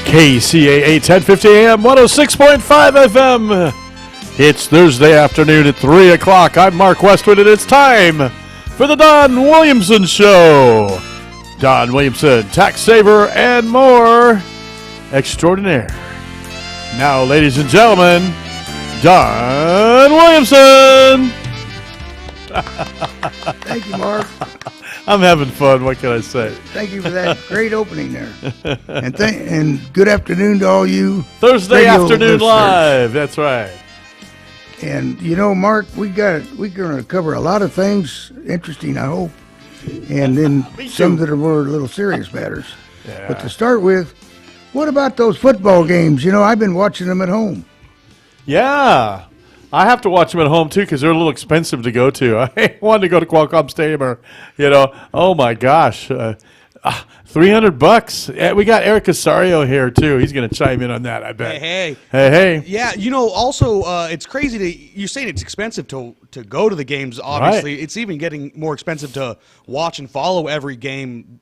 KCAA 1050 AM, 106.5 FM. It's Thursday afternoon at 3 o'clock. I'm Mark Westwood, and it's time for the Don Williamson Show. Don Williamson, Taxsaver, and more extraordinaire. Now, ladies and gentlemen, Don Williamson. Thank you, Mark. I'm having fun. What can I say? Thank you for that great opening there. And good afternoon to all you Thursday radio afternoon listeners. live. That's right. And you know, Mark, we're going to cover a lot of things interesting, I hope, and then some that are more little serious matters. Yeah. But to start with, what about those football games? You know, I've been watching them at home. Yeah. I have to watch them at home, too, because they're a little expensive to go to. I wanted to go to Qualcomm Stadium or, oh, my gosh, $300. We got Eric Casario here, too. He's going to chime in on that, I bet. Hey. Yeah, also, it's crazy you're saying it's expensive to go to the games, obviously. Right. It's even getting more expensive to watch and follow every game,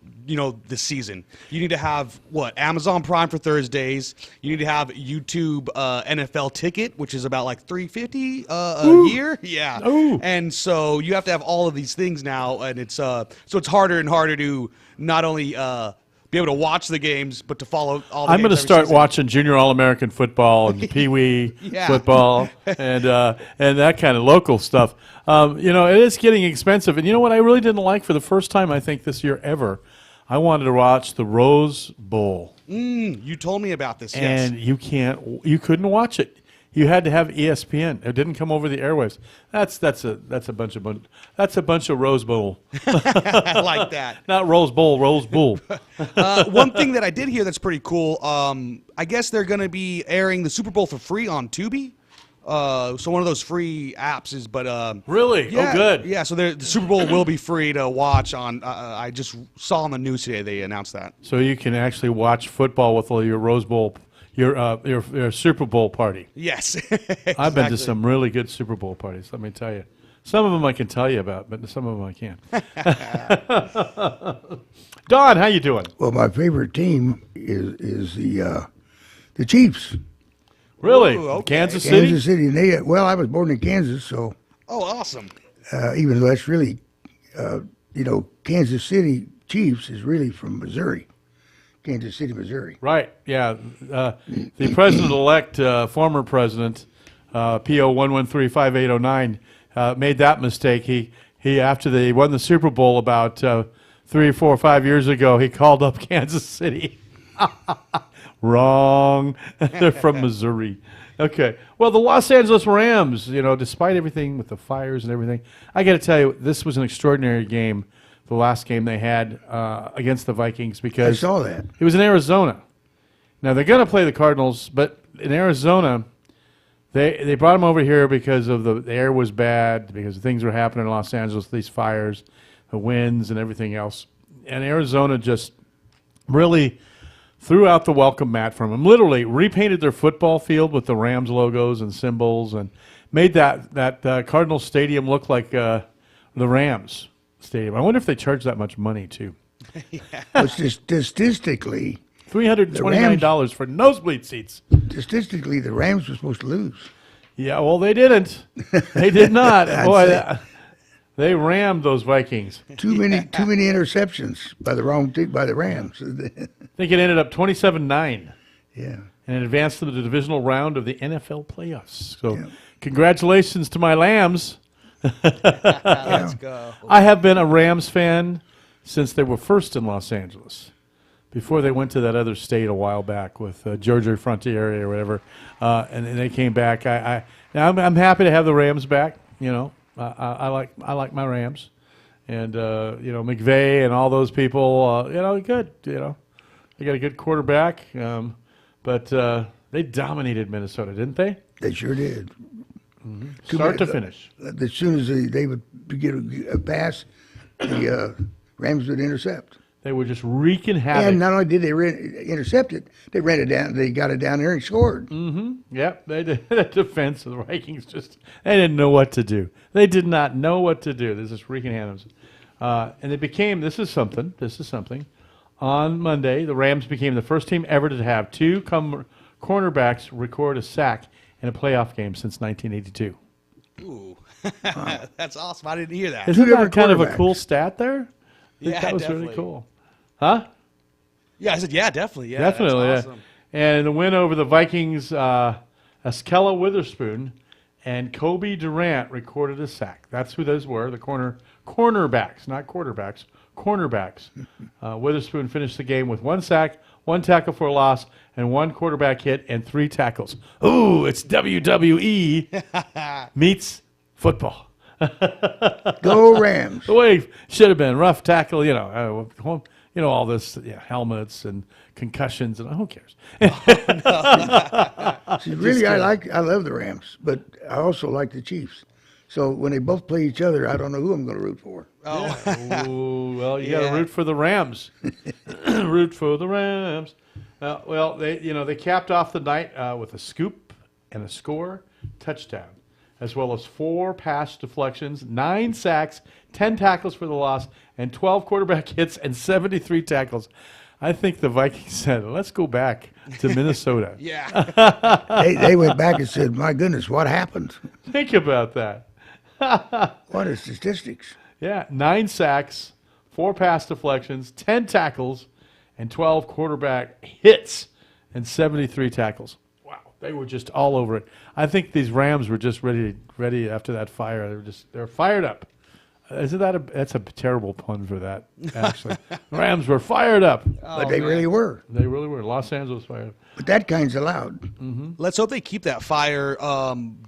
this season. You need to have, Amazon Prime for Thursdays. You need to have YouTube NFL Ticket, which is about like $350 a year. Yeah. Ooh. And so you have to have all of these things now, and it's so it's harder and harder to not only be able to watch the games, but to follow all the I'm games going to every start season. watching Junior All-American football and Pee-wee Yeah. football and that kind of local stuff. It is getting expensive. And you know what I really didn't like for the first time, I think, this year ever? I wanted to watch the Rose Bowl. You told me about this, And yes. you couldn't watch it. You had to have ESPN. It didn't come over the airwaves. That's a bunch of Rose Bowl. I like that. Not Rose Bowl, Rose Bowl. One thing that I did hear that's pretty cool, I guess they're going to be airing the Super Bowl for free on Tubi. So one of those free apps is, Really? yeah, Oh, good. Yeah, so the Super Bowl will be free to watch on. I just saw on the news today they announced that. So you can actually watch football with all your Rose Bowl, your Super Bowl party. Yes, I've been to some really good Super Bowl parties. Let me tell you. Some of them I can tell you about, but some of them I can't. Don, how you doing? Well, my favorite team is the Chiefs. Really? Ooh, okay. Kansas City? Kansas City. I was born in Kansas, so Oh, awesome. even though that's really, Kansas City Chiefs is really from Missouri. Kansas City, Missouri. Right. Yeah. The president-elect, former president, PO 1135809, made that mistake. He after they won the Super Bowl about 3 or 4 or 5 years ago, he called up Kansas City. Wrong. They're from Missouri. Okay. Well, the Los Angeles Rams, despite everything with the fires and everything, I got to tell you, this was an extraordinary game, the last game they had against the Vikings, I because saw that. it was in Arizona. Now, they're going to play the Cardinals, but in Arizona, they brought them over here because of the air was bad, because things were happening in Los Angeles, these fires, the winds and everything else. And Arizona just really threw out the welcome mat from them, literally repainted their football field with the Rams logos and symbols and made that Cardinal Stadium look like the Rams Stadium. I wonder if they charge that much money, too. But statistically, $329 for nosebleed seats. the Rams were supposed to lose. Yeah, well, they didn't. They did not. I'd Boy, say. they rammed those Vikings. Too many interceptions by the Rams. I think it ended up 27-9. Yeah. And it advanced to the divisional round of the NFL playoffs. So Yeah. congratulations to my Lambs. Let's go. I have been a Rams fan since they were first in Los Angeles, before they went to that other state a while back with Georgia Frontiere or whatever, and then they came back. I'm happy to have the Rams back. I like my Rams, and McVay and all those people. Good. They got a good quarterback, but they dominated Minnesota, didn't they? They sure did. Mm-hmm. Start to finish. As soon as they would get a pass, the Rams would intercept. They were just wreaking havoc. And not only did they intercept it, they ran it down. They got it down there and scored. Yep, they did. The defense of the Vikings they didn't know what to do. They did not know what to do. This is wreaking havoc. And it became, this is something, On Monday, the Rams became the first team ever to have two cornerbacks record a sack in a playoff game since 1982. Ooh, that's awesome. I didn't hear that. Isn't different that kind of a quarterbacks. cool stat there? I think Yeah, that was definitely. really cool. Huh? Yeah, I said, yeah, definitely. Yeah, Definitely, that's yeah. awesome. And the win over the Vikings, Askella Witherspoon and Kobe Durant recorded a sack. That's who those were, the cornerbacks, not quarterbacks, cornerbacks. Witherspoon finished the game with one sack, one tackle for a loss, and one quarterback hit and 3 tackles. Ooh, it's WWE meets football. Go Rams. The way should have been rough tackle, all this helmets and concussions and who cares? See, really, I love the Rams, but I also like the Chiefs. So when they both play each other, I don't know who I'm going to root for. Ooh, well, you got Yeah. to root for the Rams. Root for the Rams. Well, they capped off the night with a scoop and a score touchdown, as well as 4 pass deflections, 9 sacks, 10 tackles for the loss, and 12 quarterback hits and 73 tackles. I think the Vikings said, let's go back to Minnesota. Yeah. They went back and said, my goodness, what happened? Think about that. What are statistics? Yeah, 9 sacks, 4 pass deflections, 10 tackles, and 12 quarterback hits and 73 tackles. Wow, they were just all over it. I think these Rams were just ready after that fire. They're fired up. Isn't that that's a terrible pun for that? Actually, Rams were fired up. But they really were. They really were. Los Angeles fired up. But that kind's allowed. Let's hope they keep that fire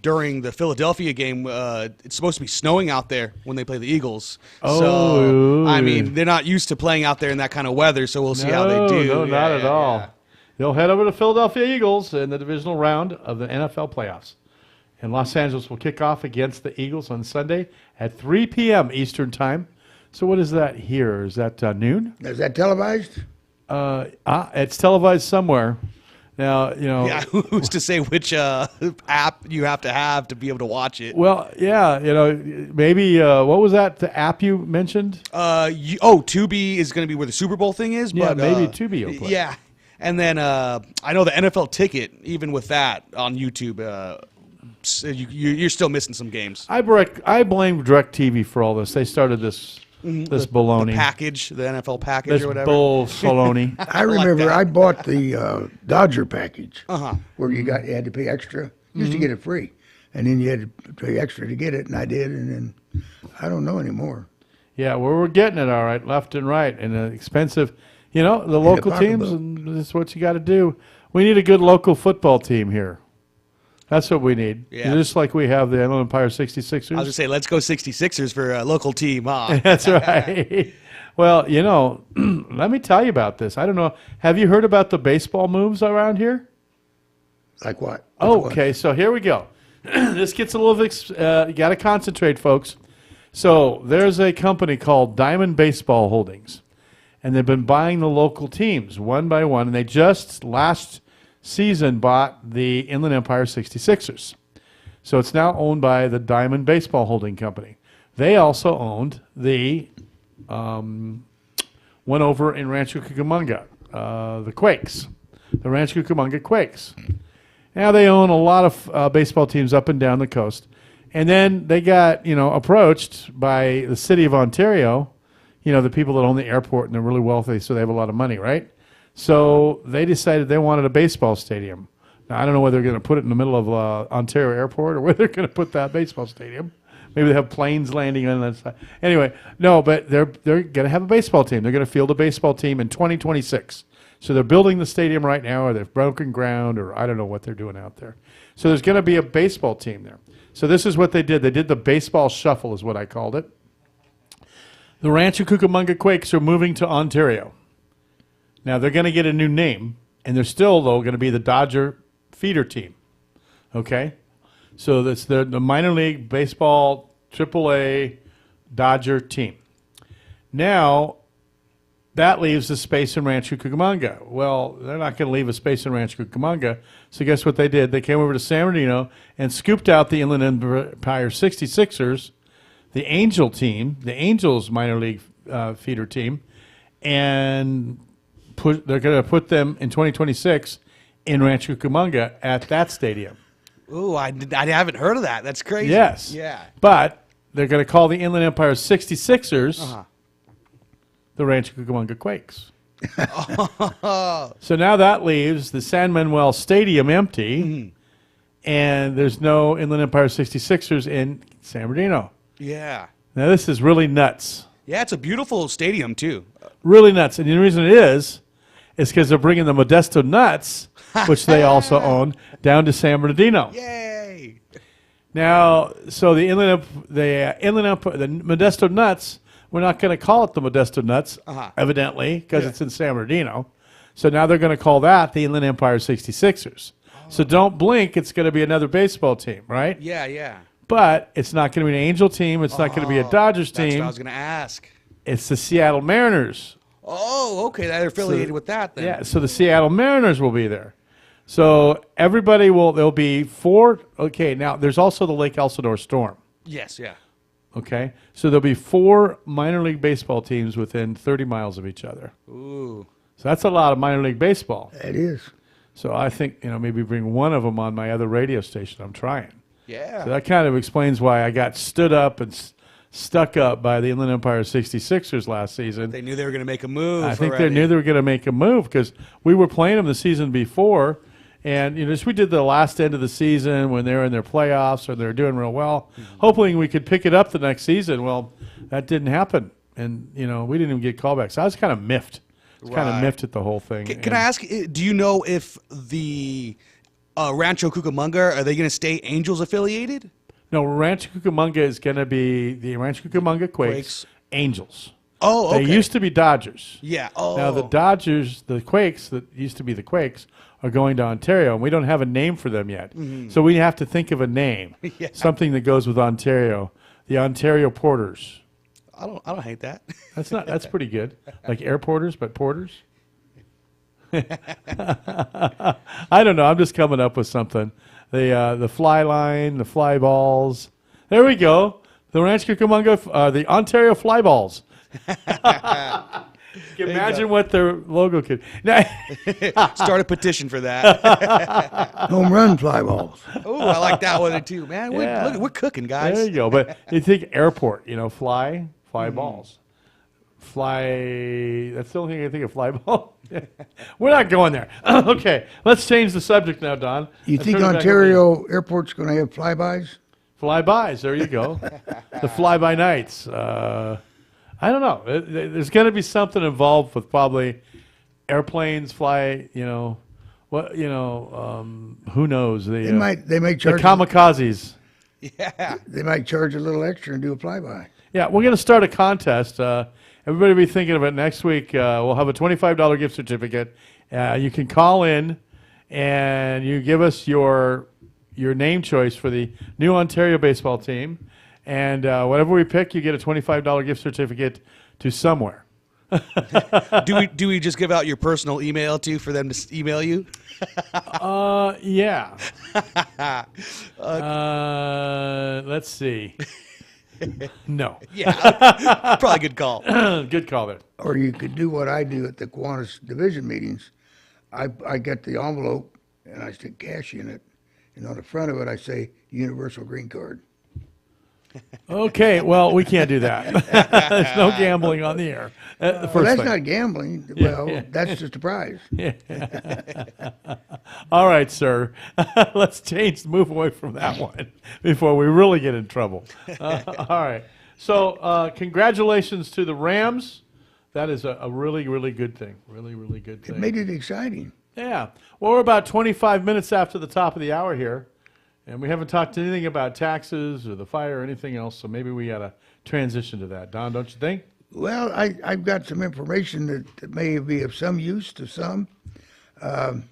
during the Philadelphia game. It's supposed to be snowing out there when they play the Eagles. Oh. So, I mean, they're not used to playing out there in that kind of weather, so we'll see how they do. No, not Yeah, at all. yeah. They'll head over to Philadelphia Eagles in the divisional round of the NFL playoffs. And Los Angeles will kick off against the Eagles on Sunday at 3 p.m. Eastern Time. So what is that here? Is that noon? Is that televised? It's televised somewhere. Now, Yeah, who's to say which app you have to be able to watch it? Well, yeah, maybe, what was that, the app you mentioned? Tubi is going to be where the Super Bowl thing is. Yeah, but, maybe Tubi will play. Yeah, and then I know the NFL Ticket, even with that on YouTube, you're still missing some games. I blame DirecTV for all this. They started this baloney. Package, the NFL package This or whatever. bull saloni. I remember that. I bought the Dodger package Uh-huh. where you had to pay extra. You used to get it free. And then you had to pay extra to get it, and I did. And then I don't know anymore. Yeah, well, we're getting it all right, left and right, and expensive. The local teams, pocketbook. and that's what you got to do. We need a good local football team here. That's what we need. Yeah. Just like we have the Inland Empire 66ers. I was going to say, let's go 66ers for a local team, huh? That's right. Well, let me tell you about this. I don't know. Have you heard about the baseball moves around here? Like what? Okay, so here we go. This gets a little, you got to concentrate, folks. So there's a company called Diamond Baseball Holdings, and they've been buying the local teams one by one, and they just last season bought the Inland Empire 66ers. So it's now owned by the Diamond Baseball Holding Company. They also owned the one over in Rancho Cucamonga, the Quakes, the Rancho Cucamonga Quakes. Now they own a lot of baseball teams up and down the coast. And then they got, approached by the city of Ontario, the people that own the airport, and they're really wealthy, so they have a lot of money, right? So they decided they wanted a baseball stadium. Now, I don't know whether they're going to put it in the middle of Ontario Airport or where they're going to put that baseball stadium. Maybe they have planes landing on that side. Anyway, no, but they're going to have a baseball team. They're going to field a baseball team in 2026. So they're building the stadium right now, or they've broken ground, or I don't know what they're doing out there. So there's going to be a baseball team there. So this is what they did. They did the baseball shuffle is what I called it. The Rancho Cucamonga Quakes are moving to Ontario. Now, they're going to get a new name, and they're still, though, going to be the Dodger feeder team. Okay? So that's the minor league baseball AAA Dodger team. Now, that leaves the space in Rancho Cucamonga. Well, they're not going to leave a space in Rancho Cucamonga. So guess what they did? They came over to San Bernardino and scooped out the Inland Empire 66ers, the Angel team, the Angels minor league feeder team, and they're going to put them in 2026 in Rancho Cucamonga at that stadium. Ooh, I haven't heard of that. That's crazy. Yes. Yeah. But they're going to call the Inland Empire 66ers the Rancho Cucamonga Quakes. So now that leaves the San Manuel Stadium empty, and there's no Inland Empire 66ers in San Bernardino. Yeah. Now this is really nuts. Yeah, it's a beautiful stadium too. Really nuts. And the reason it is because they're bringing the Modesto Nuts, which they also own, down to San Bernardino. Yay! Now, so the Modesto Nuts, we're not going to call it the Modesto Nuts, evidently, because it's in San Bernardino. So now they're going to call that the Inland Empire 66ers. So don't blink, it's going to be another baseball team, right? Yeah, yeah. But it's not going to be an Angel team. It's not going to be a Dodgers That's team. what I was going to ask. It's the Seattle Mariners. Oh, okay. They're affiliated with that then. Yeah, so the Seattle Mariners will be there. So everybody there'll be 4. Okay, now there's also the Lake Elsinore Storm. Yes, yeah. Okay, so there'll be 4 minor league baseball teams within 30 miles of each other. Ooh. So that's a lot of minor league baseball. It is. So I think, maybe bring one of them on my other radio station. I'm trying. Yeah. So that kind of explains why I got stood up and stuck up by the Inland Empire 66ers last season. They knew they were going to make a move. I think they knew they were going to make a move because we were playing them the season before. And, we did the last end of the season when they were in their playoffs or they were doing real well, hoping we could pick it up the next season. Well, that didn't happen. And, we didn't even get callbacks. So I was kind of miffed. Kind of miffed at the whole thing. Can I ask, do you know if the Rancho Cucamonga, are they going to stay Angels affiliated? No, Rancho Cucamonga is going to be the Rancho Cucamonga Quakes. Angels. Oh, okay. They used to be Dodgers. Yeah. Oh. Now the Dodgers, the Quakes that used to be the Quakes, are going to Ontario, and we don't have a name for them yet. So we have to think of a name, something that goes with Ontario. The Ontario Porters. I don't hate that. That's pretty good. Like airporters, but porters. I don't know. I'm just coming up with something. The fly line, the fly balls. There we go. The Rancho Cucamonga, the Ontario fly balls. Can you imagine what their logo could. Start a petition for that. Home run fly balls. Oh, I like that one too, man. We're cooking, guys. There you go. But you think airport, fly balls. Fly, that's the only thing I think of, fly ball. We're not going there. Okay, let's change the subject now, Don. You think Ontario Airport's going to have flybys? Flybys, there you go. The fly-by nights. I don't know. There's going to be something involved with probably airplanes fly, who knows? They might the charge kamikazes. Yeah. They might charge a little extra and do a flyby. Yeah, we're going to start a contest. Everybody be thinking of it next week. We'll have a $25 gift certificate. You can call in and you give us your name choice for the new Ontario baseball team. And whatever we pick, you get a $25 gift certificate to somewhere. Do we just give out your personal email too for them to email you? Yeah. Let's see. No. Yeah. Probably good call. Good call there. Or you could do what I do at the Kiwanis division meetings. I get the envelope and I stick cash in it. And on the front of it, I say Universal Green Card. Okay, well, we can't do that. There's no gambling on the air. Well, that's not gambling. Well, that's just a prize. All right, sir. Let's move away from that one before we really get in trouble. All right. So congratulations to the Rams. That is a really, really good thing. Really, really good thing. It made it exciting. Yeah. Well, we're about 25 minutes after the top of the hour here, and we haven't talked anything about taxes or the fire or anything else, so maybe we got to transition to that. Don, don't you think? Well, I've got some information that may be of some use to some.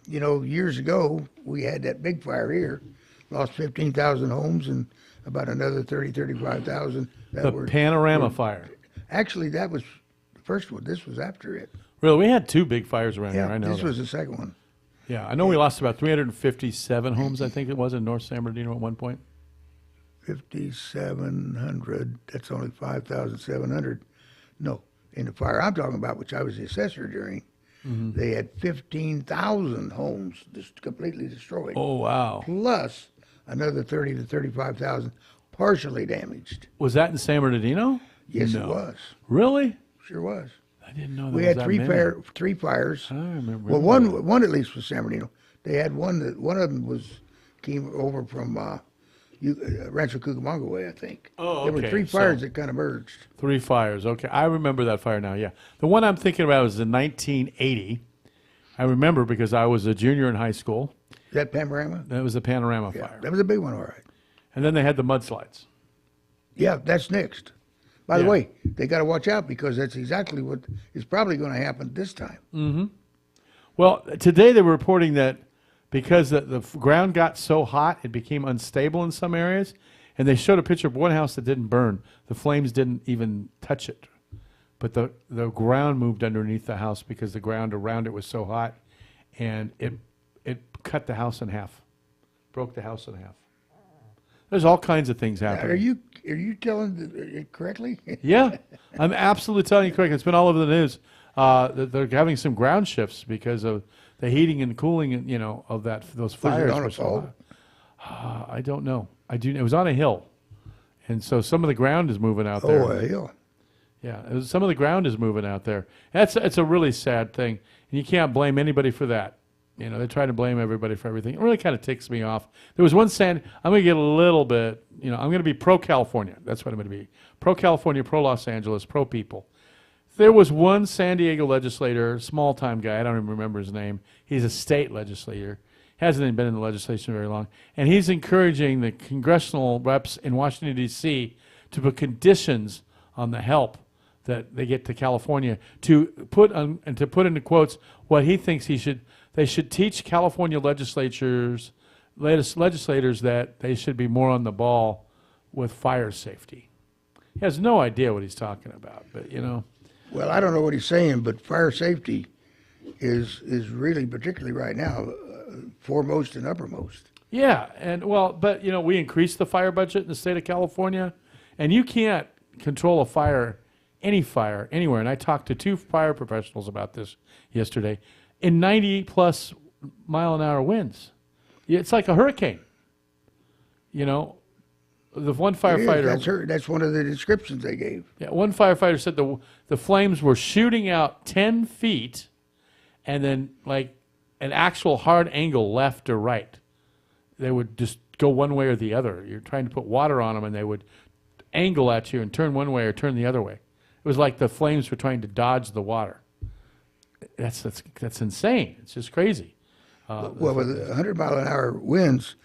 Years ago, we had that big fire here, lost 15,000 homes and about another 35,000. The Panorama fire. Actually, that was the first one. This was after it. Really? We had 2 big fires around here. Yeah, I know this that. was the second one. Yeah, I know we lost about 357 homes, I think it was, in North San Bernardino at one point. 5,700. That's only 5,700. No, in the fire I'm talking about, which I was the assessor during, they had 15,000 homes just completely destroyed. Oh, wow. Plus another 30 to 35,000 partially damaged. Was that in San Bernardino? Yes, No. it was. Really? Sure was. I didn't know that We was had that three many. fires. I remember. Well, one at least was San Bernardino. They had one of them came over from Rancho Cucamonga way, I think. Oh, There were okay. three So- fires that kind of merged. 3 fires. Okay, I remember that fire now. Yeah, the one I'm thinking about was in 1980. I remember because I was a junior in high school. Is that Panorama? That was the Panorama Yeah, fire, that was a big one, all right. and then they had the mudslides. Yeah, that's next. By Yeah. the way, they got to watch out because that's exactly what is probably going to happen this time. Well, today they were reporting that because the ground got so hot, it became unstable in some areas, and they showed a picture of one house that didn't burn. The flames didn't even touch it, but the ground moved underneath the house because the ground around it was so hot, and it cut the house in half, broke the house in half. There's all kinds of things happening. Are you telling it correctly? Yeah, I'm absolutely telling you correct. It's been all over the news that they're having some ground shifts because of the heating and cooling, of those fires. on a were so fault? hot. I don't know. It was on a hill, and so some of the ground is moving out there. Oh, hell. Yeah, some of the ground is moving out there. It's a really sad thing, and you can't blame anybody for that. They try to blame everybody for everything. It really kind of ticks me off. There was one I'm going to get a little bit, I'm going to be pro-California. That's what I'm going to be. Pro-California, pro-Los Angeles, pro-people. There was one San Diego legislator, small-time guy, I don't even remember his name. He's a state legislator. Hasn't even been in the legislation very long. And he's encouraging the congressional reps in Washington, D.C. to put conditions on the help that they get to California to put into quotes what he thinks they should teach California legislators that they should be more on the ball with fire safety. He has no idea what he's talking about, but Well, I don't know what he's saying, but fire safety is really, particularly right now, foremost and uppermost. yeah, but we increased the fire budget in the state of California, and you can't control a fire, any fire, anywhere. And I talked to 2 fire professionals about this yesterday. In 90-plus mile-an-hour winds, it's like a hurricane. The one firefighter. That's one of the descriptions they gave. Yeah, one firefighter said the flames were shooting out 10 feet, and then like an actual hard angle left or right. They would just go one way or the other. You're trying to put water on them, and they would angle at you and turn one way or turn the other way. It was like the flames were trying to dodge the water. That's insane. It's just crazy. Well, with 100-mile-an-hour winds,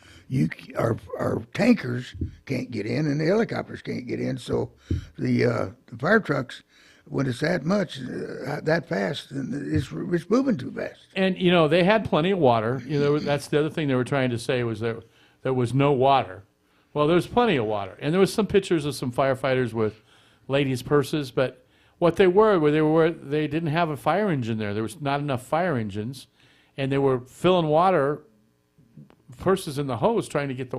our tankers can't get in, and the helicopters can't get in. So the fire trucks, when it's that much, that fast, it's moving too fast. And they had plenty of water. That's the other thing they were trying to say was there was no water. Well, there was plenty of water, and there was some pictures of some firefighters with ladies' purses, but what they didn't have a fire engine there. There was not enough fire engines, and they were filling water purses in the hose trying to get the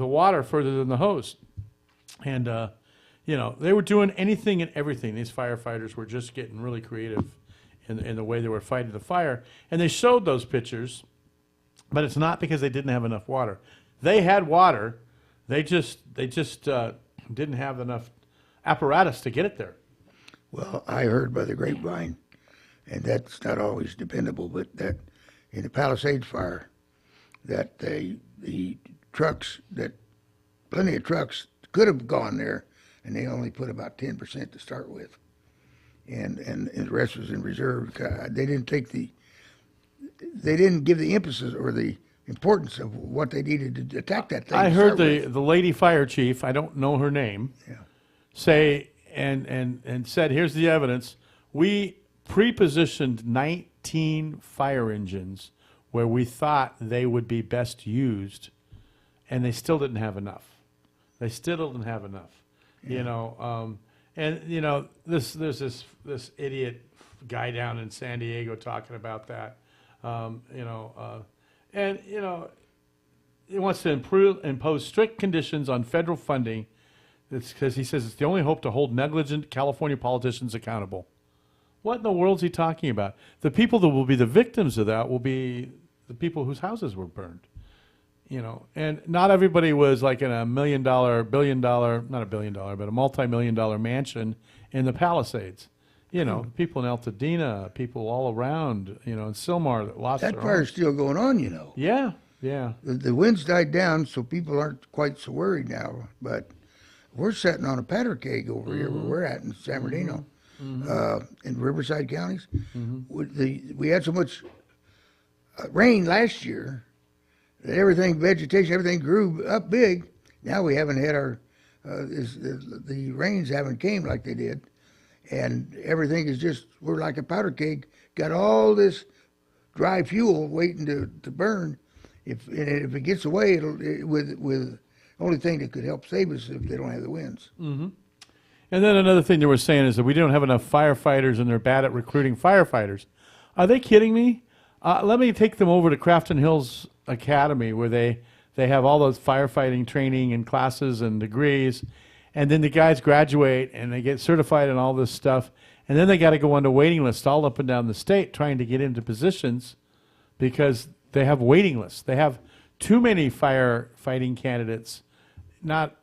water further than the hose, and they were doing anything and everything. These firefighters were just getting really creative in the way they were fighting the fire, and they showed those pictures, but it's not because they didn't have enough water. They had water, they just didn't have enough apparatus to get it there. Well, I heard by the grapevine, and that's not always dependable, but that in the Palisades fire, that the trucks, that plenty of trucks could have gone there, and they only put about 10% to start with, and the rest was in reserve. They didn't give the emphasis or the importance of what they needed to attack that thing. I to heard start with. the lady fire chief, I don't know her name, say and said, here's the evidence. We pre-positioned 19 fire engines where we thought they would be best used, and they still didn't have enough. They still didn't have enough. There's this idiot guy down in San Diego talking about that. He wants to impose strict conditions on federal funding. It's because he says it's the only hope to hold negligent California politicians accountable. What in the world is he talking about? The people that will be the victims of that will be the people whose houses were burned. And not everybody was like in a $1 million, billion dollar, not a $1 billion, but a multi-million dollar mansion in the Palisades. People in Altadena, people all around, in Sylmar that lost That their fire's homes. still going on, Yeah, yeah. The winds died down, so people aren't quite so worried now. But we're sitting on a powder keg over here where we're at in San Bernardino, in Riverside counties. We had so much rain last year that vegetation, everything grew up big. Now we haven't had the rains haven't came like they did. And everything is we're like a powder keg, got all this dry fuel waiting to burn. If it gets away, with only thing that could help save us if they don't have the winds. And then another thing they were saying is that we don't have enough firefighters and they're bad at recruiting firefighters. Are they kidding me? Let me take them over to Crafton Hills Academy where they have all those firefighting training and classes and degrees. And then the guys graduate and they get certified and all this stuff. And then they got to go on the waiting list all up and down the state trying to get into positions because they have waiting lists. They have too many firefighting candidates, not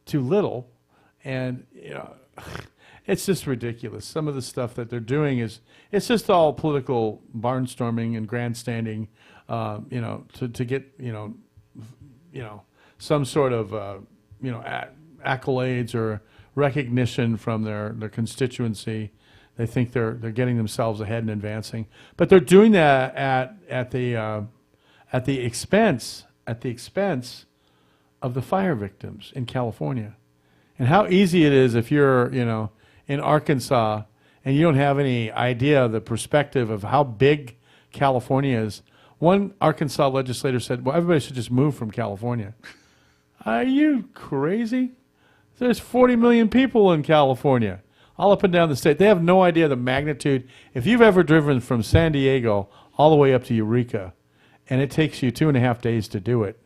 too little. And, it's just ridiculous. Some of the stuff that they're doing it's just all political barnstorming and grandstanding, to get, some sort of, accolades or recognition from their constituency. They think they're getting themselves ahead and advancing, but they're doing that at the expense of the fire victims in California. And how easy it is if you're in Arkansas and you don't have any idea of the perspective of how big California is. One Arkansas legislator said, "Well, everybody should just move from California." Are you crazy? There's 40 million people in California, all up and down the state. They have no idea the magnitude. If you've ever driven from San Diego all the way up to Eureka, and it takes you 2.5 days to do it,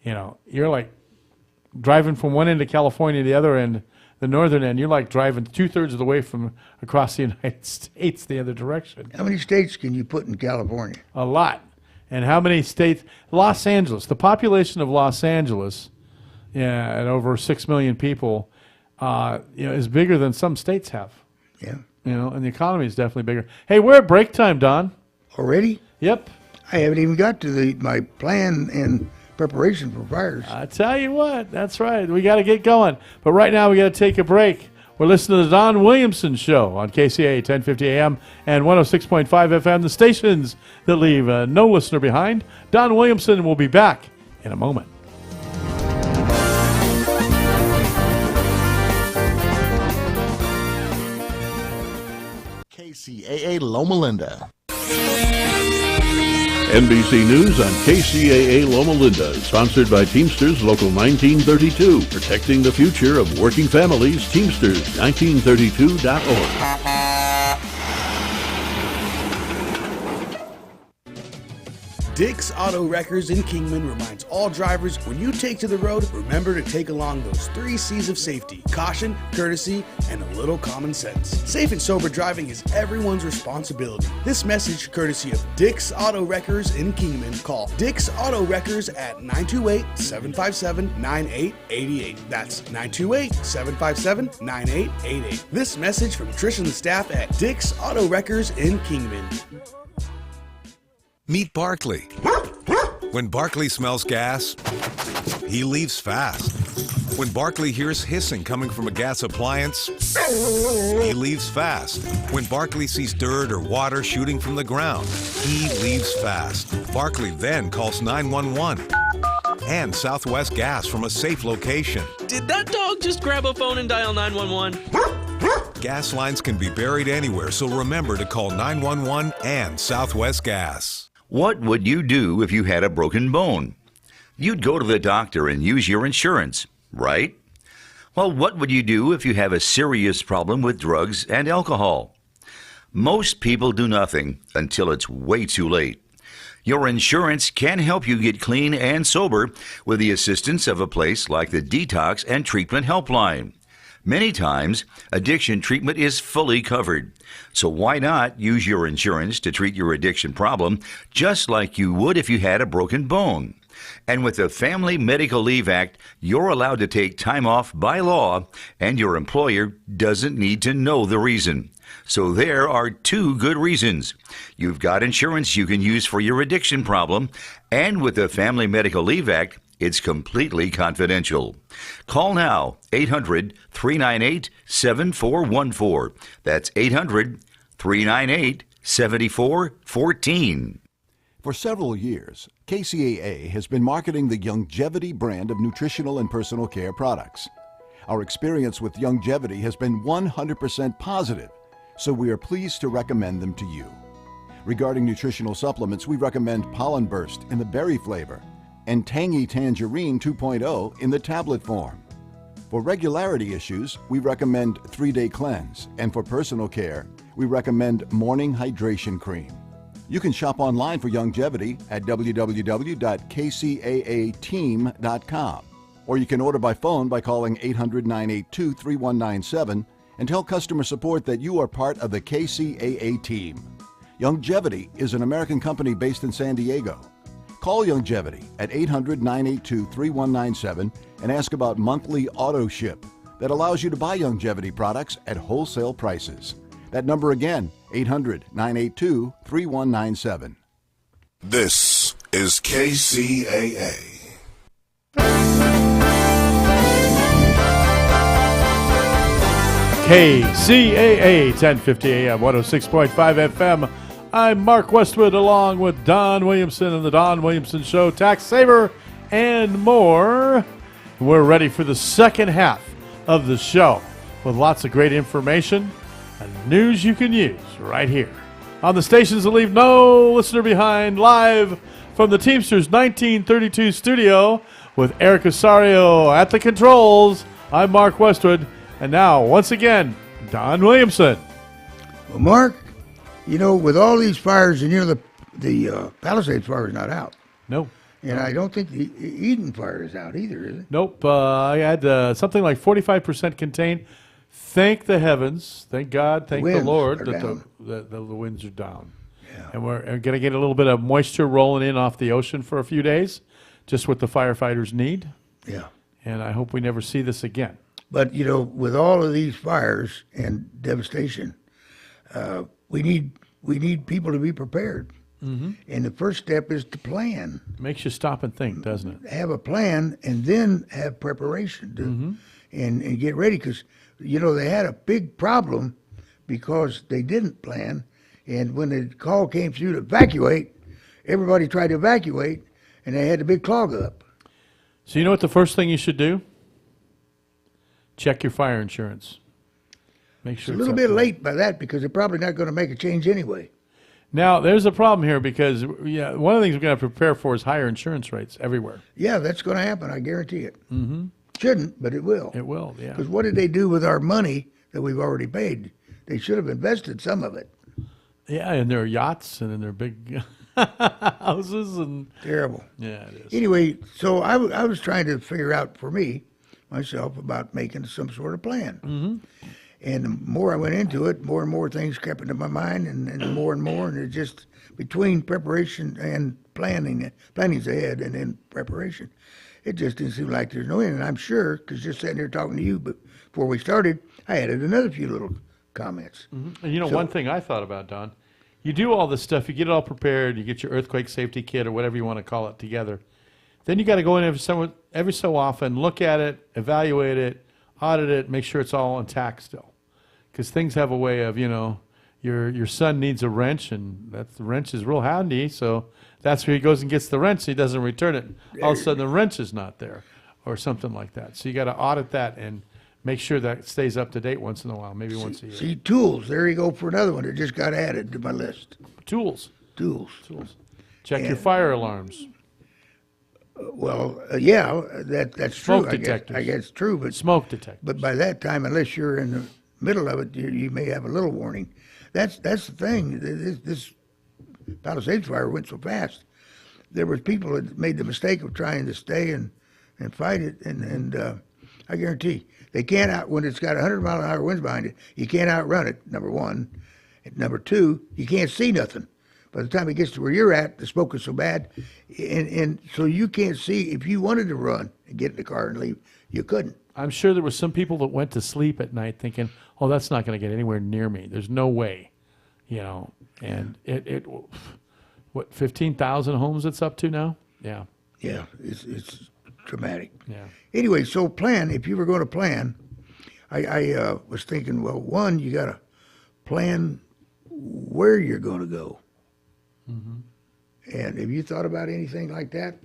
you're like driving from one end of California to the other end, the northern end. You're like driving 2/3 of the way from across the United States the other direction. How many states can you put in California? A lot. And how many states? Los Angeles, the population of Los Angeles, at over 6 million people, is bigger than some states have. Yeah. And the economy is definitely bigger. Hey, we're at break time, Don. Already? Yep. I haven't even got to my plan and preparation for fires. I tell you what, that's right. We got to get going. But right now we got to take a break. We're listening to the Don Williamson Show on KCA 1050 AM and 106.5 FM, the stations that leave no listener behind. Don Williamson will be back in a moment. KCAA Loma Linda. NBC News on KCAA Loma Linda, sponsored by Teamsters Local 1932, protecting the future of working families. Teamsters1932.org. Dick's Auto Wreckers in Kingman reminds all drivers, when you take to the road, remember to take along those 3 C's of safety: caution, courtesy, and a little common sense. Safe and sober driving is everyone's responsibility. This message courtesy of Dick's Auto Wreckers in Kingman. Call Dick's Auto Wreckers at 928-757-9888. That's 928-757-9888. This message from Trish and the staff at Dick's Auto Wreckers in Kingman. Meet Barkley. When Barkley smells gas, he leaves fast. When Barkley hears hissing coming from a gas appliance, he leaves fast. When Barkley sees dirt or water shooting from the ground, he leaves fast. Barkley then calls 911 and Southwest Gas from a safe location. Did that dog just grab a phone and dial 911? Gas lines can be buried anywhere, so remember to call 911 and Southwest Gas. What would you do if you had a broken bone? You'd go to the doctor and use your insurance, right? Well, what would you do if you have a serious problem with drugs and alcohol? Most people do nothing until it's way too late. Your insurance can help you get clean and sober with the assistance of a place like the Detox and Treatment Helpline. Many times, addiction treatment is fully covered. So why not use your insurance to treat your addiction problem just like you would if you had a broken bone? And with the Family Medical Leave Act, you're allowed to take time off by law, and your employer doesn't need to know the reason. So there are two good reasons. You've got insurance you can use for your addiction problem, and with the Family Medical Leave Act, it's completely confidential. Call now, 800-398-7414. That's 800-398-7414. For several years, KCAA has been marketing the Youngevity brand of nutritional and personal care products. Our experience with Youngevity has been 100% positive, so we are pleased to recommend them to you. Regarding nutritional supplements, we recommend Pollen Burst in the berry flavor and Tangy Tangerine 2.0 in the tablet form. For regularity issues, we recommend 3-Day Cleanse, and for personal care, we recommend Morning Hydration Cream. You can shop online for Youngevity at www.kcaateam.com, or you can order by phone by calling 800-982-3197 and tell customer support that you are part of the KCAA team. Youngevity is an American company based in San Diego. Call Youngevity at 800-982-3197 and ask about monthly auto ship that allows you to buy Youngevity products at wholesale prices. That number again, 800-982-3197. This is KCAA. KCAA 1050 AM 106.5 FM. I'm Mark Westwood along with Don Williamson and the Don Williamson Show, Taxsaver, and more. We're ready for the second half of the show with lots of great information and news you can use right here on the stations that leave no listener behind, live from the Teamsters 1932 studio with Eric Osario at the controls. I'm Mark Westwood, and now, once again, Don Williamson. Well, Mark, you know, with all these fires, and the Palisades fire is not out. No. And I don't think the Eden fire is out either, is it? Nope. I had something like 45% contained. Thank the heavens, thank God, thank the Lord that the winds are down. Yeah. And we're going to get a little bit of moisture rolling in off the ocean for a few days, just what the firefighters need. Yeah. And I hope we never see this again. But, you know, with all of these fires and devastation, we need people to be prepared. Mm-hmm. And the first step is to plan. Makes you stop and think, doesn't it? Have a plan and then have preparation and get ready, because you know, they had a big problem because they didn't plan. And when the call came through to evacuate, everybody tried to evacuate, and they had a big clog up. So you know what the first thing you should do? Check your fire insurance. Make sure it's a little bit late by that, because they're probably not going to make a change anyway. Now, there's a problem here because one of the things we're going to prepare for is higher insurance rates everywhere. Yeah, that's going to happen. I guarantee it. Mm-hmm. Shouldn't, but it will. It will, yeah. Because what did they do with our money that we've already paid? They should have invested some of it. Yeah, in their yachts and in their big houses. And terrible. Yeah, it is. Anyway, so I was trying to figure out for myself, about making some sort of plan. Mm-hmm. And the more I went into it, more and more things crept into my mind, and more, and it just, between preparation and planning's ahead, and then preparation, it just didn't seem like there's no end. And I'm sure, because just sitting here talking to you, but before we started, I added another few little comments. Mm-hmm. And you know, one thing I thought about, Don, you do all this stuff, you get it all prepared, you get your earthquake safety kit or whatever you want to call it together. Then you got to go in every so often, look at it, evaluate it, audit it, make sure it's all intact still. Because things have a way of, you know, your son needs a wrench, and the wrench is real handy, so that's where he goes and gets the wrench. He doesn't return it. All of a sudden, the wrench is not there, or something like that. So you got to audit that and make sure that stays up to date once in a while, maybe once a year. See, tools. There you go for another one that just got added to my list. Tools. Check And your fire alarms. Yeah, that's true. Smoke detectors. I guess it's true, but smoke detectors. But by that time, unless you're in the middle of it, you may have a little warning. That's the thing. This Palisades fire went so fast. There was people that made the mistake of trying to stay and fight it, and I guarantee. They can't when it's got 100-mile-an-hour winds behind it, you can't outrun it, number one. And number two, you can't see nothing. By the time it gets to where you're at, the smoke is so bad, and so you can't see. If you wanted to run and get in the car and leave, you couldn't. I'm sure there were some people that went to sleep at night thinking, "Oh, that's not going to get anywhere near me. There's no way," you know. And it what 15,000 homes it's up to now? Yeah. Yeah, it's dramatic. Yeah. Anyway, so plan. If you were going to plan, I was thinking, well, one, you got to plan where you're going to go. And have you thought about anything like that,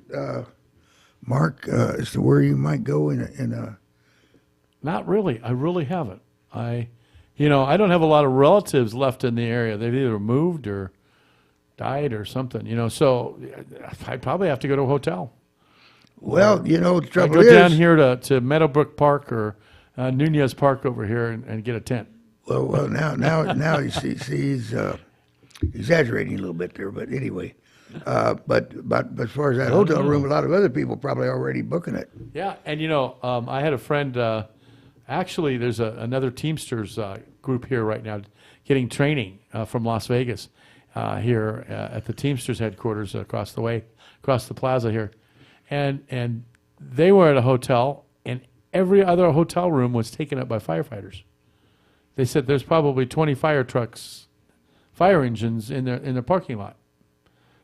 Mark, as to where you might go in a Not really. I really haven't. I don't have a lot of relatives left in the area. They've either moved or died or something, so I'd probably have to go to a hotel. Well, the I trouble go is, down here to Meadowbrook Park or Nunez Park over here and get a tent. Well, now you see he's exaggerating a little bit there, but anyway. But as far as that hotel room, a lot of other people probably already booking it. Yeah, and I had a friend. Actually, there's another Teamsters group here right now, getting training from Las Vegas here at the Teamsters headquarters across the plaza here, and they were at a hotel, and every other hotel room was taken up by firefighters. They said there's probably 20 fire trucks, fire engines in their parking lot.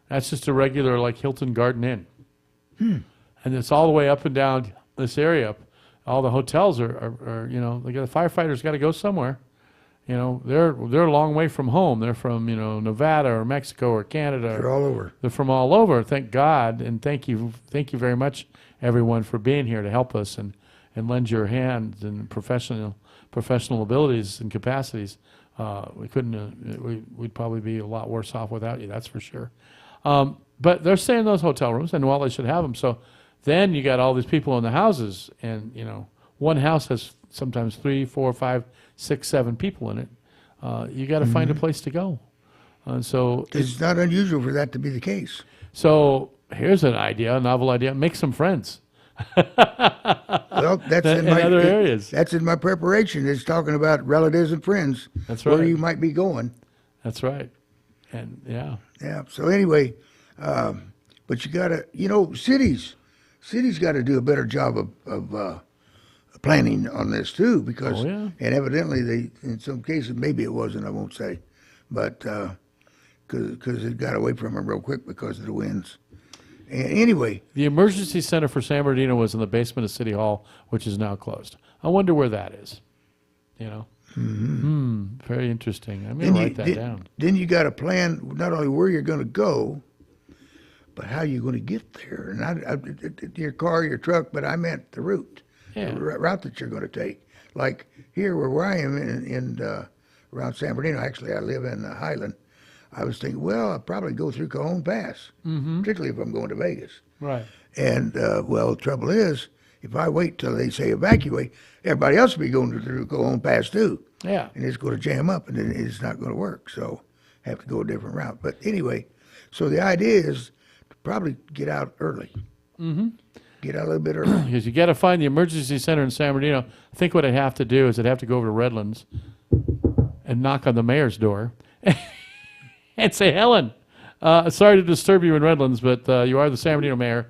That's just a regular like Hilton Garden Inn. And it's all the way up and down this area. All the hotels are the firefighters got to go somewhere. They're a long way from home. They're from Nevada or Mexico or Canada. They're all over. They're from all over. Thank God, and thank you very much, everyone, for being here to help us and lend your hand and professional abilities and capacities. We couldn't. We'd probably be a lot worse off without you. That's for sure. But they're staying in those hotel rooms, and they should have them. So then you got all these people in the houses, and one house has sometimes 3, 4, 5, 6, 7 people in it. You got to find a place to go. So it's not unusual for that to be the case. So here's an idea, a novel idea: make some friends. Well, that's in other areas. That's in my preparation. It's talking about relatives and friends. That's right. Where you might be going. That's right. And yeah. So anyway, but you got to, cities got to do a better job of planning on this too, because and evidently they, in some cases, maybe it wasn't. I won't say, but because it got away from them real quick because of the winds. And anyway, the emergency center for San Bernardino was in the basement of City Hall, which is now closed. I wonder where that is. Very interesting. I'm going to write that down. Then you got to plan not only where you're going to go, but how you're going to get there. And your car, your truck, but I meant the route, the route that you're going to take. Like here, where I am in around San Bernardino. Actually, I live in Highland. I was thinking, well, I'll probably go through Cajon Pass, particularly if I'm going to Vegas. Right. And, the trouble is, if I wait till they say evacuate, everybody else will be going through Cajon Pass too. Yeah. And it's going to jam up, and then it's not going to work. So have to go a different route. But anyway, so the idea is to probably get out early. Get out a little bit early. Because you got to find the emergency center in San Bernardino. I think what I'd have to do is I'd have to go over to Redlands and knock on the mayor's door and say, Helen, sorry to disturb you in Redlands, but you are the San Bernardino mayor.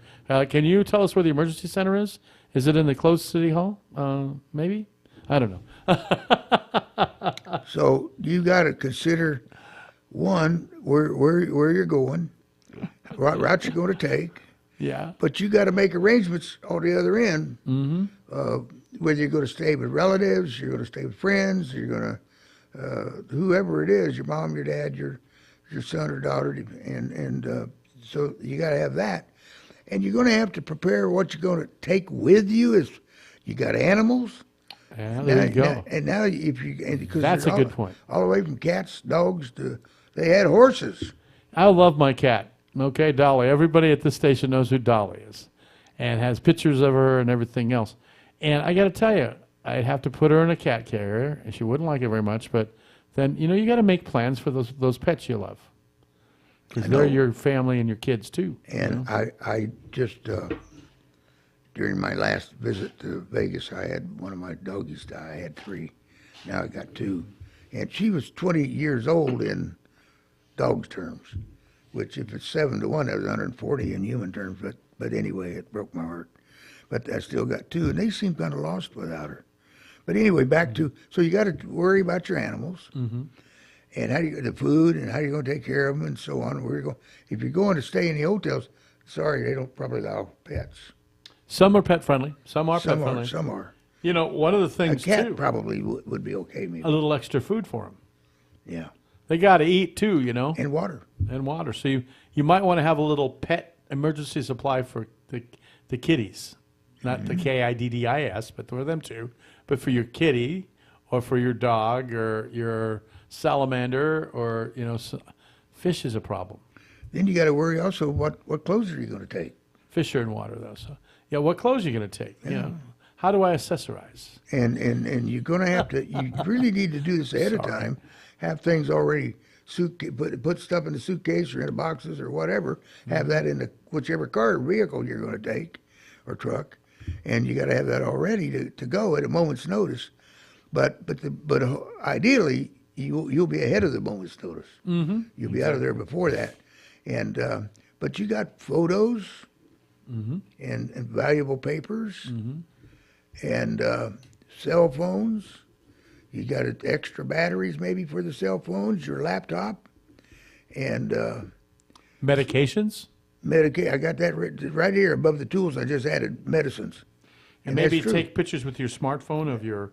Can you tell us where the emergency center is? Is it in the closed city hall? Maybe? I don't know. So you got to consider, one, where you're going, what route you're going to take. Yeah. But you got to make arrangements on the other end. Whether you're going to stay with relatives, you're going to stay with friends, you're going to whoever it is, your mom, your dad, your son or daughter, and so you got to have that. And you're going to have to prepare what you're going to take with you. Is you got animals. Yeah, there you go. And now if you, because that's a good point. All the way from cats, dogs to they had horses. I love my cat. Okay, Dolly. Everybody at this station knows who Dolly is, and has pictures of her and everything else. And I got to tell you, I'd have to put her in a cat carrier, and she wouldn't like it very much. But then you got to make plans for those pets you love, because they're your family and your kids too. And I just during my last visit to Vegas, I had one of my doggies die. I had 3. Now I got 2. And she was 20 years old in dog's terms, which if it's 7 to 1, that was 140 in human terms. But anyway, it broke my heart. But I still got 2, and they seem kind of lost without her. But anyway, back to, so you got to worry about your animals. And how do you, the food, and how you're going to take care of them, and so on. Where you go? If you're going to stay in the hotels, sorry, they don't probably allow pets. Some are pet friendly. Some are pet Some friendly. are. Some are. You know, one of the A things cat too, probably would be okay, maybe. a little extra food for them. Yeah. They got to eat too, you know, And water. and water. So you might want to have a little pet emergency supply for the kitties, not the KIDDIS, but for them too. But for your kitty, or for your dog, or your salamander, or fish is a problem. Then you got to worry also what clothes are you going to take? Fish are in water though, so yeah. What clothes are you going to take? How do I accessorize? And you're going to have to. You really need to do this ahead of time. Have things already. Put stuff in the suitcase or in the boxes or whatever. Have that in the whichever car or vehicle you're going to take, or truck, and you got to have that all ready to go at a moment's notice. But ideally you'll be ahead of the moment's notice. You'll be out of there before that, and but you got photos and valuable papers and cell phones. You got extra batteries maybe for the cell phones, your laptop, and Medications, I got that right here above the tools. I just added medicines. and maybe that's true. take pictures with your smartphone of your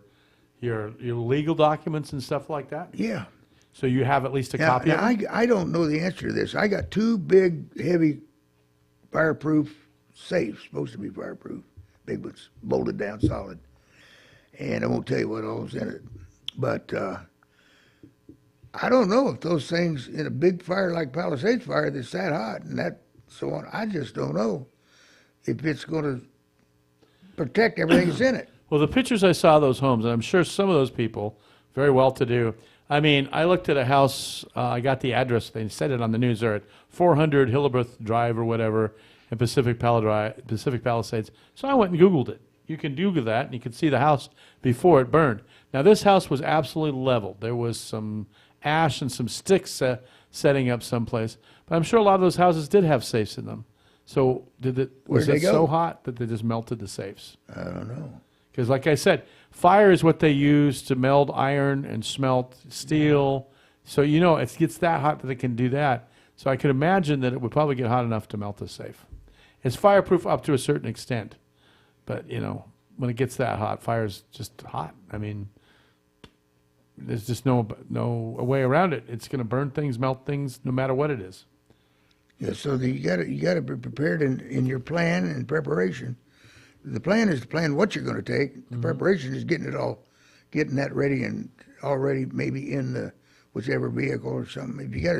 legal documents and stuff like that. Yeah. So you have at least a Now, copy of it. I don't know the answer to this. I got 2 big, heavy, fireproof safes, supposed to be fireproof, big ones, bolted down solid. And I won't tell you what all's in it. But I don't know if those things in a big fire like Palisades fire that's that hot and that so on, I just don't know if it's going to protect everything that's in it. Well, the pictures I saw of those homes, and I'm sure some of those people, very well-to-do. I mean, I looked at a house. I got the address. They said it on the news. They're at 400 Hillibirth Drive or whatever in Pacific Palisades. So I went and Googled it. You can Google that, and you can see the house before it burned. Now, this house was absolutely leveled. There was some ash and some sticks setting up someplace. But I'm sure a lot of those houses did have safes in them. So was Where'd they it go? so hot that they just melted the safes? I don't know. Because like I said, fire is what they use to meld iron and smelt steel. So, it gets that hot that it can do that. So I could imagine that it would probably get hot enough to melt a safe. It's fireproof up to a certain extent. But, when it gets that hot, fire's just hot. I mean, there's just no way around it. It's going to burn things, melt things, no matter what it is. Yeah, so you got to be prepared in your plan and preparation. The plan is to plan what you're going to take. The preparation is getting that ready and already maybe in the whichever vehicle or something. If you got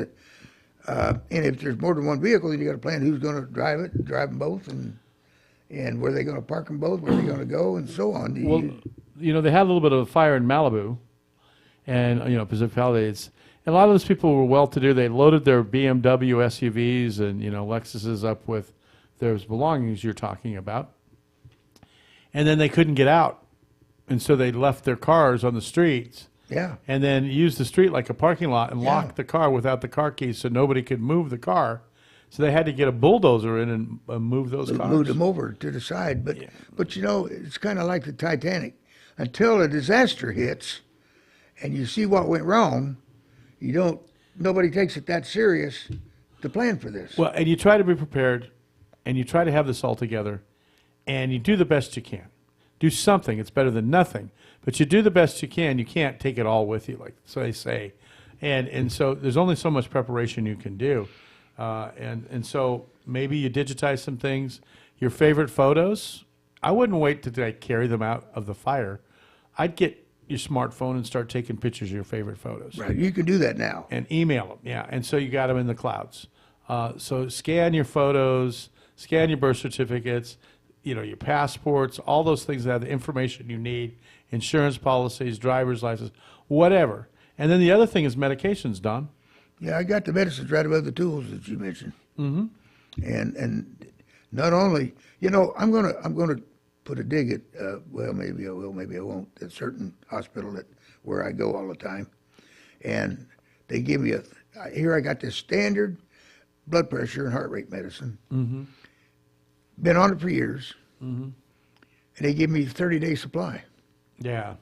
to, and if there's more than one vehicle, then you got to plan who's going to drive it, drive them both, and where they're going to park them both, where they're going to go, and so on. Well, they had a little bit of a fire in Malibu, and Pacific Palisades. And a lot of those people were well-to-do. They loaded their BMW SUVs and Lexuses up with those belongings you're talking about, and then they couldn't get out, and so they left their cars on the streets. Yeah. And then used the street like a parking lot and locked the car without the car keys, so nobody could move the car. So they had to get a bulldozer in and move those cars. Moved them over to the side, but it's kind of like the Titanic. Until a disaster hits, and you see what went wrong, nobody takes it that serious to plan for this. Well, and you try to be prepared, and you try to have this all together, and you do the best you can. Do something. It's better than nothing. But you do the best you can. You can't take it all with you, like so they say. And so there's only so much preparation you can do. And so maybe you digitize some things. Your favorite photos, I wouldn't wait to carry them out of the fire. I'd get your smartphone and start taking pictures of your favorite photos. Right, you can do that now. And email them, yeah. And so you got them in the clouds. So scan your photos, scan your birth certificates, your passports, all those things that have the information you need, insurance policies, driver's license, whatever. And then the other thing is medications, Don. Yeah, I got the medicines right above the tools that you mentioned. Mm-hmm. And not only, I'm gonna put a dig at, well, maybe I will, maybe I won't, at a certain hospital where I go all the time. And they give me here I got this standard blood pressure and heart rate medicine. Mm-hmm. Been on it for years. Mm-hmm. And they give me a 30-day supply. Yeah.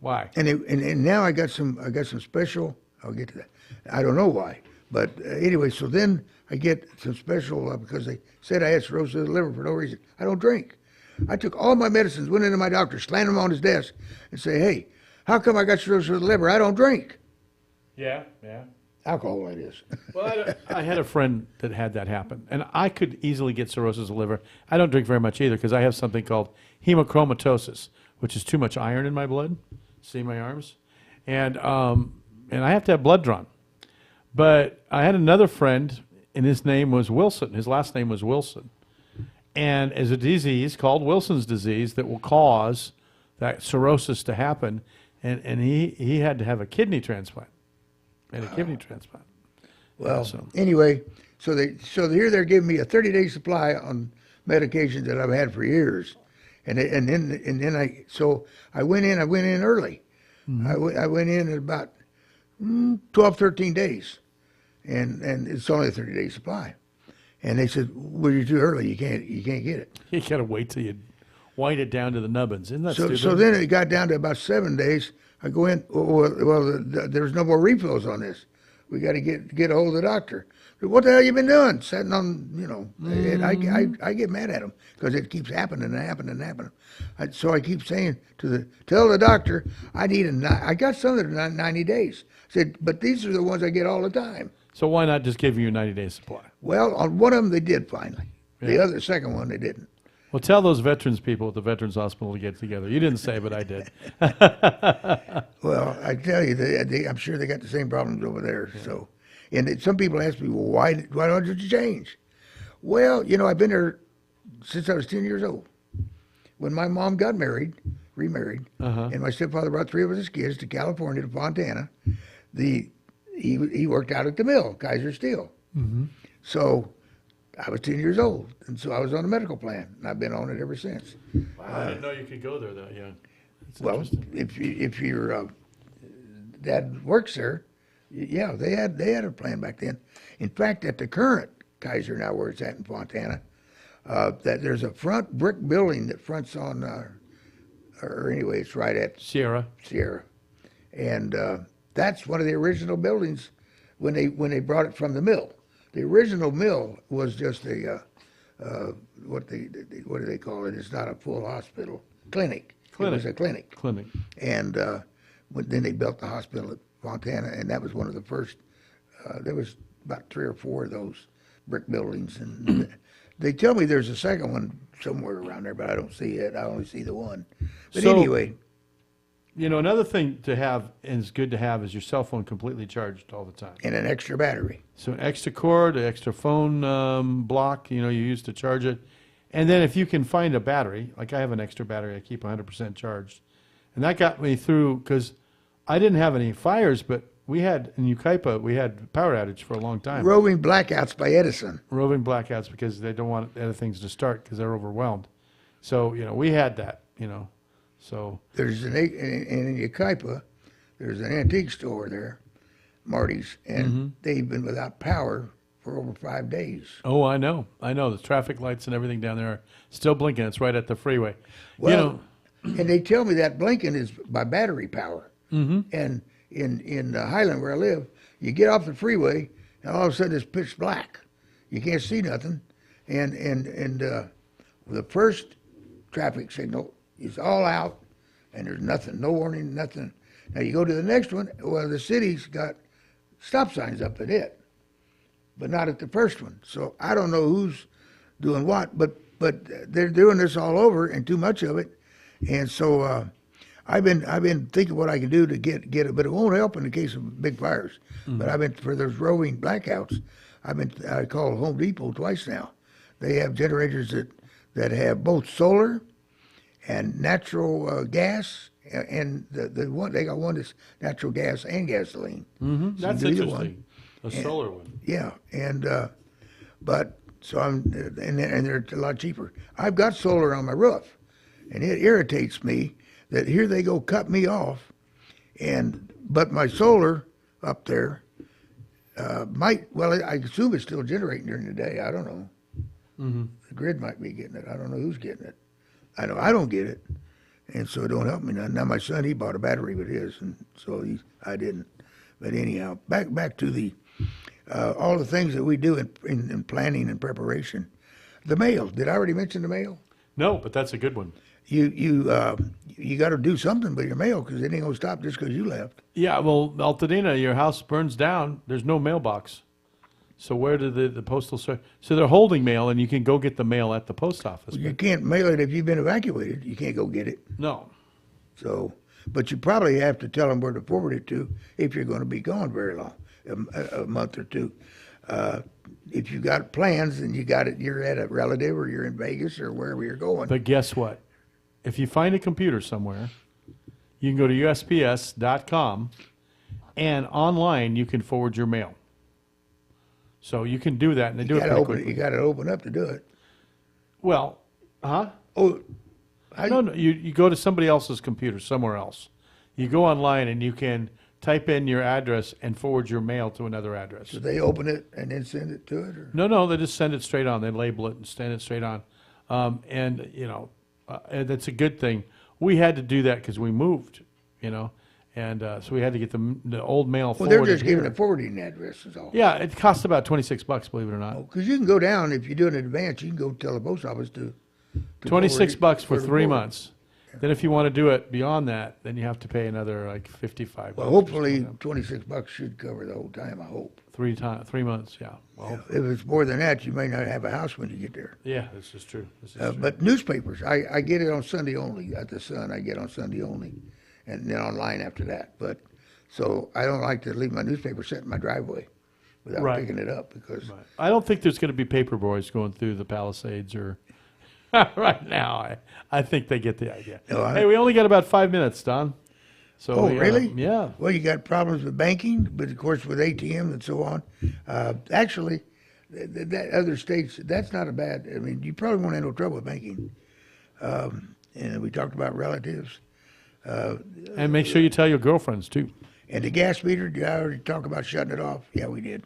Why? And now I got some special, I'll get to that. I don't know why. But anyway, so then I get some special, because they said I had cirrhosis of the liver for no reason. I don't drink. I took all my medicines, went into my doctor, slammed them on his desk, and say, hey, how come I got cirrhosis of the liver? I don't drink. Yeah, yeah. Alcohol, that is. Well, I had a friend that had that happen, and I could easily get cirrhosis of the liver. I don't drink very much either because I have something called hemochromatosis, which is too much iron in my blood. See my arms? And I have to have blood drawn. But I had another friend, and his name was Wilson. His last name was Wilson. And as a disease called Wilson's disease that will cause that cirrhosis to happen, and he had to have a kidney transplant. And a kidney transplant. Well, anyway, so here they're giving me a 30-day supply on medications that I've had for years, and then I went in early. Mm-hmm. I went in at about 12, 13 days, and it's only a 30-day supply, and they said, well, you're too early. You can't get it. You got to wait till you wind it down to the nubbins. Isn't that stupid? So then it got down to about 7 days. I go in, well, there's no more refills on this. We got to get a hold of the doctor. What the hell you been doing? Sitting on, and I get mad at him because it keeps happening and happening and happening. So I keep saying tell the doctor, I got some that are 90 days. I said, but these are the ones I get all the time. So why not just give you a 90-day supply? Well, on one of them they did finally. Yeah. The second one they didn't. Well, tell those veterans people at the Veterans Hospital to get together. You didn't say, but I did. Well, I tell you, I'm sure they got the same problems over there. Yeah. So, and some people ask me, well, why don't you change? Well, I've been there since I was 10 years old. When my mom got remarried, and my stepfather brought 3 of his kids to California, to Fontana, he worked out at the mill, Kaiser Steel. Mm-hmm. So I was 10 years old, and so I was on a medical plan, and I've been on it ever since. Wow, I didn't know you could go there that young. Well, if your dad works there, yeah, they had a plan back then. In fact, at the current Kaiser now, where it's at in Fontana, that there's a front brick building that fronts on, or anyway, it's right at Sierra, and that's one of the original buildings when they brought it from the mill. The original mill was just a what do they call it? It's not a full hospital. Clinic. It was a clinic. And then they built the hospital at Fontana, and that was one of the first. There was about 3 or 4 of those brick buildings, and they tell me there's a second one somewhere around there, but I don't see it. I only see the one. But anyway. Another thing to have, and it's good to have, is your cell phone completely charged all the time. And an extra battery. So an extra cord, an extra phone block, you use to charge it. And then if you can find a battery, like I have an extra battery I keep 100% charged. And that got me through, because I didn't have any fires, but we had, in Yucaipa, we had power outage for a long time. Roving blackouts by Edison. Roving blackouts because they don't want other things to start because they're overwhelmed. So, we had that, So there's in Yucaipa, there's an antique store there, Marty's, and they've been without power for over 5 days. Oh, I know. The traffic lights and everything down there are still blinking. It's right at the freeway. Well, and they tell me that blinking is by battery power. Mm-hmm. And in Highland, where I live, you get off the freeway, and all of a sudden it's pitch black. You can't see nothing, and the first traffic signal is all out, and there's nothing, no warning, nothing. Now you go to the next one, well, the city's got stop signs up at it, but not at the first one. So I don't know who's doing what, but they're doing this all over, and too much of it. And so I've been thinking what I can do to get it, but it won't help in the case of big fires. Mm-hmm. But I've been, for those roving blackouts, I called Home Depot twice now. They have generators that have both solar and natural gas, and the one they got one that's natural gas and gasoline. Mm-hmm. So that's interesting. Solar one. Yeah, and but so and they're a lot cheaper. I've got solar on my roof, And it irritates me that here they go cut me off, but my solar up there I assume it's still generating during the day. I don't know. The grid might be getting it. I don't know who's getting it. I know I don't get it, and so it don't help me none. Now my son, he bought a battery with his, and so I didn't. But anyhow, back to the all the things that we do in planning and preparation. The mail. Did I already mention the mail? No, but that's a good one. You got to do something with your mail because it ain't gonna stop just because you left. Yeah, well, Altadena, your house burns down. There's no mailbox. So where did the postal service? So they're holding mail, and you can go get the mail at the post office. Well, you can't mail it if you've been evacuated. You can't go get it. No. So, but you probably have to tell them where to forward it to if you're going to be gone very long, a month or two. If you got plans and you're at a relative or you're in Vegas or wherever you're going. But guess what? If you find a computer somewhere, you can go to USPS.com, and online you can forward your mail. So you can do that, and they do it pretty quickly. You got to open up to do it. Well, huh? Oh, No, you go to somebody else's computer somewhere else. You go online and you can type in your address and forward your mail to another address. So they open it and then send it to it? Or? No, they just send it straight on. They label it and send it straight on. And that's a good thing. We had to do that because we moved, and so we had to get the old mail Well, forwarded they're just giving here. a forwarding address is all. Yeah, it costs about $26, believe it or not. Because you can go down, if you do it in advance, you can go tell the post office to $26 for the 3 forward. months. Then if you want to do it beyond that, then you have to pay another like $55. Well, hopefully $26 should cover the whole time, I hope. 3 months, yeah. Well, If it's more than that, you may not have a house when you get there. yeah, this is true. True. But newspapers, I get it on Sunday only. At the Sun, I get on Sunday only, and then online after that. But so I don't like to leave my newspaper sitting in my driveway without Right. picking it up because I don't think there's going to be paper boys going through the Palisades or right now. I think they get the idea. No, Hey, we only got about 5 minutes, Don. So Oh, really? Yeah. Well, you got problems with banking, but of course with ATM and so on. Actually, that other states, that's not a bad. I mean, you probably won't have no trouble with banking. And we talked about relatives. And make sure you tell your girlfriends too. And the gas meter, did I already talk about shutting it off? Yeah, we did.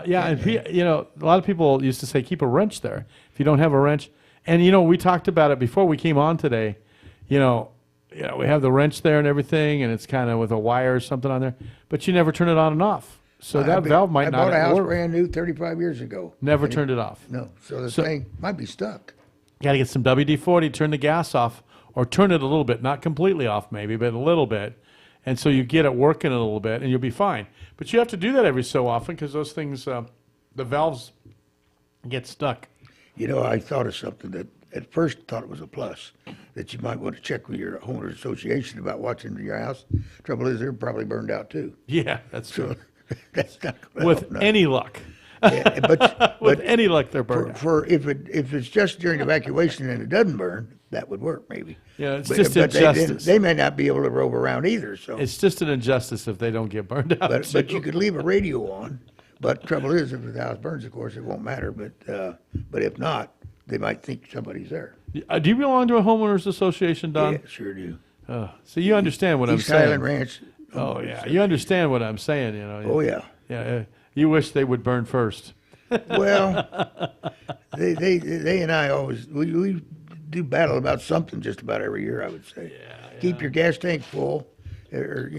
Yeah, and a lot of people used to say keep a wrench there. If you don't have a wrench, and we talked about it before we came on today. We have the wrench there and everything, and it's kind of with a wire or something on there, but you never turn it on and off. So that valve might not I bought a house work. brand new 35 years ago. Never turned it off. No, so the So- thing might be stuck. Got to get some WD-40, turn the gas off, or turn it a little bit, not completely off maybe, but a little bit. And so you get it working a little bit, and you'll be fine. But you have to do that every so often because those things, the valves get stuck. I thought of something that at first thought it was a plus, that you might want to check with your homeowners association about watching your house. Trouble is, they're probably burned out too. Yeah, that's true. So that's not going to With help none. any luck. Yeah, but With any luck, they're burned out. for if it's just during evacuation and it doesn't burn, that would work maybe. Yeah, it's But- just but injustice. They may not be able to rove around either. So, It's just an injustice if they don't get burned out. but too. you could leave a radio on. But trouble is, if the house burns, of course, it won't matter. But if not, they might think somebody's there. Do you belong to a homeowners association, Don? Yeah, sure do. So you understand what I'm East saying. Highland Ranch. Oh yeah, you understand what I'm saying. Oh yeah. Yeah, you wish they would burn first. Well, they and I always we do battle about something just about every year. I would say. Yeah. Keep your gas tank full, or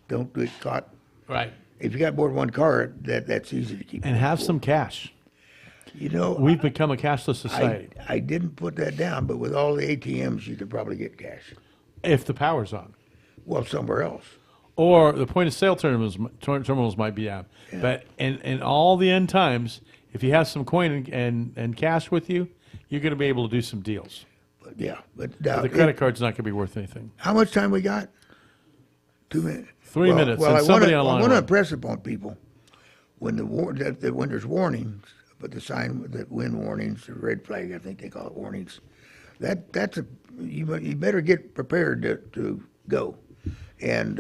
don't get caught. Right. If you got more than one car, that's easy to keep. And have some cash. We've become a cashless society. I didn't put that down, but with all the ATMs, you could probably get cash. If the power's on. Well, somewhere else. Or the point of sale terminals might be down. Yeah. But in all the end times, if you have some coin and cash with you, you're going to be able to do some deals. But yeah, but The credit card's not going to be worth anything. How much time we got? 2 minutes. 3 minutes. Well, and somebody online. I want to will. impress upon people when when there's warnings, but the sign with the wind warnings, the red flag, I think they call it warnings. You better get prepared to go, and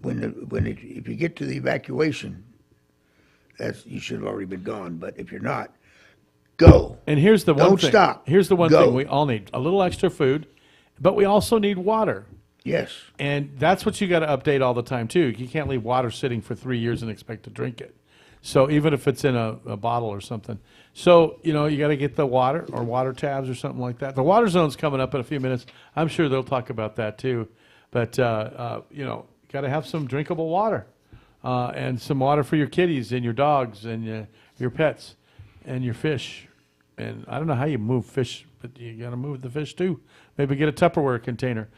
if you get to the evacuation, you should have already been gone. But if you're not, Go. And here's the one Don't thing. stop. Here's the one Go. thing we all need: a little extra food, but we also need water. Yes. And that's what you got to update all the time too. You can't leave water sitting for 3 years and expect to drink it. So even if it's in a bottle or something. So, you got to get the water or water tabs or something like that. The water zone's coming up in a few minutes. I'm sure they'll talk about that too. But, got to have some drinkable water and some water for your kitties and your dogs and your pets and your fish. And I don't know how you move fish, but you got to move the fish too. Maybe get a Tupperware container.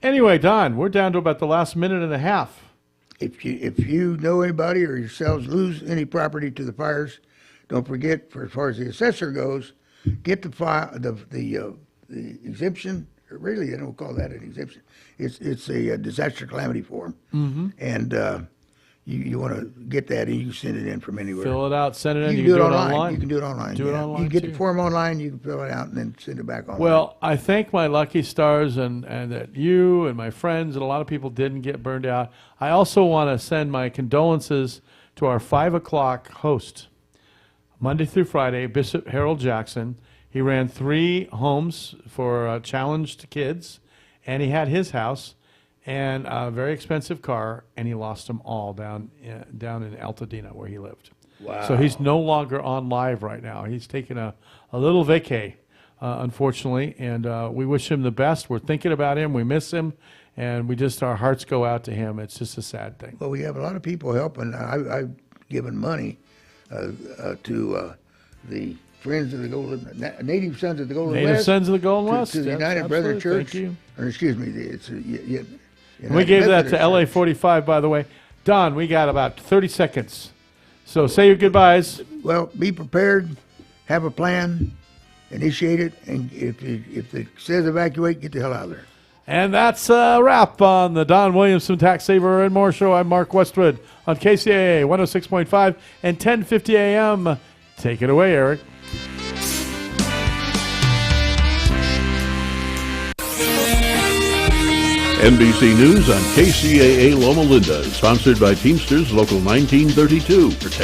Anyway, Don, we're down to about the last minute and a half. If you know anybody or yourselves lose any property to the fires, don't forget, for as far as the assessor goes, get the exemption. Or really, I don't call that an exemption. It's a disaster calamity form, and you want to get that, and you can send it in from anywhere. Fill it out, send it in. You can do it online. You can do it online. Do it yeah. online, You get too. the form online. You can fill it out and then send it back online. Well, I thank my lucky stars and that you and my friends and a lot of people didn't get burned out. I also want to send my condolences to our 5 o'clock host, Monday through Friday, Bishop Harold Jackson. He ran 3 homes for challenged kids, and he had his house and a very expensive car, and he lost them all down in Altadena where he lived. Wow. So he's no longer on live right now. He's taking a little vacay, unfortunately, and we wish him the best. We're thinking about him. We miss him, and our hearts go out to him. It's just a sad thing. Well, we have a lot of people helping. I've given money to the Friends of the Golden, Native Sons of the Golden West. Native Sons of the Golden West. To the Yes, United Brethren absolutely. Church. Thank you. Or excuse me, it's We gave that to LA 45, by the way. Don, we got about 30 seconds. So say your goodbyes. Well, be prepared, have a plan, initiate it, and if it says evacuate, get the hell out of there. And that's a wrap on the Don Williamson Taxsaver and More Show. I'm Mark Westwood on KCAA 106.5 and 1050 AM. Take it away, Eric. NBC News on KCAA Loma Linda, sponsored by Teamsters Local 1932. Protect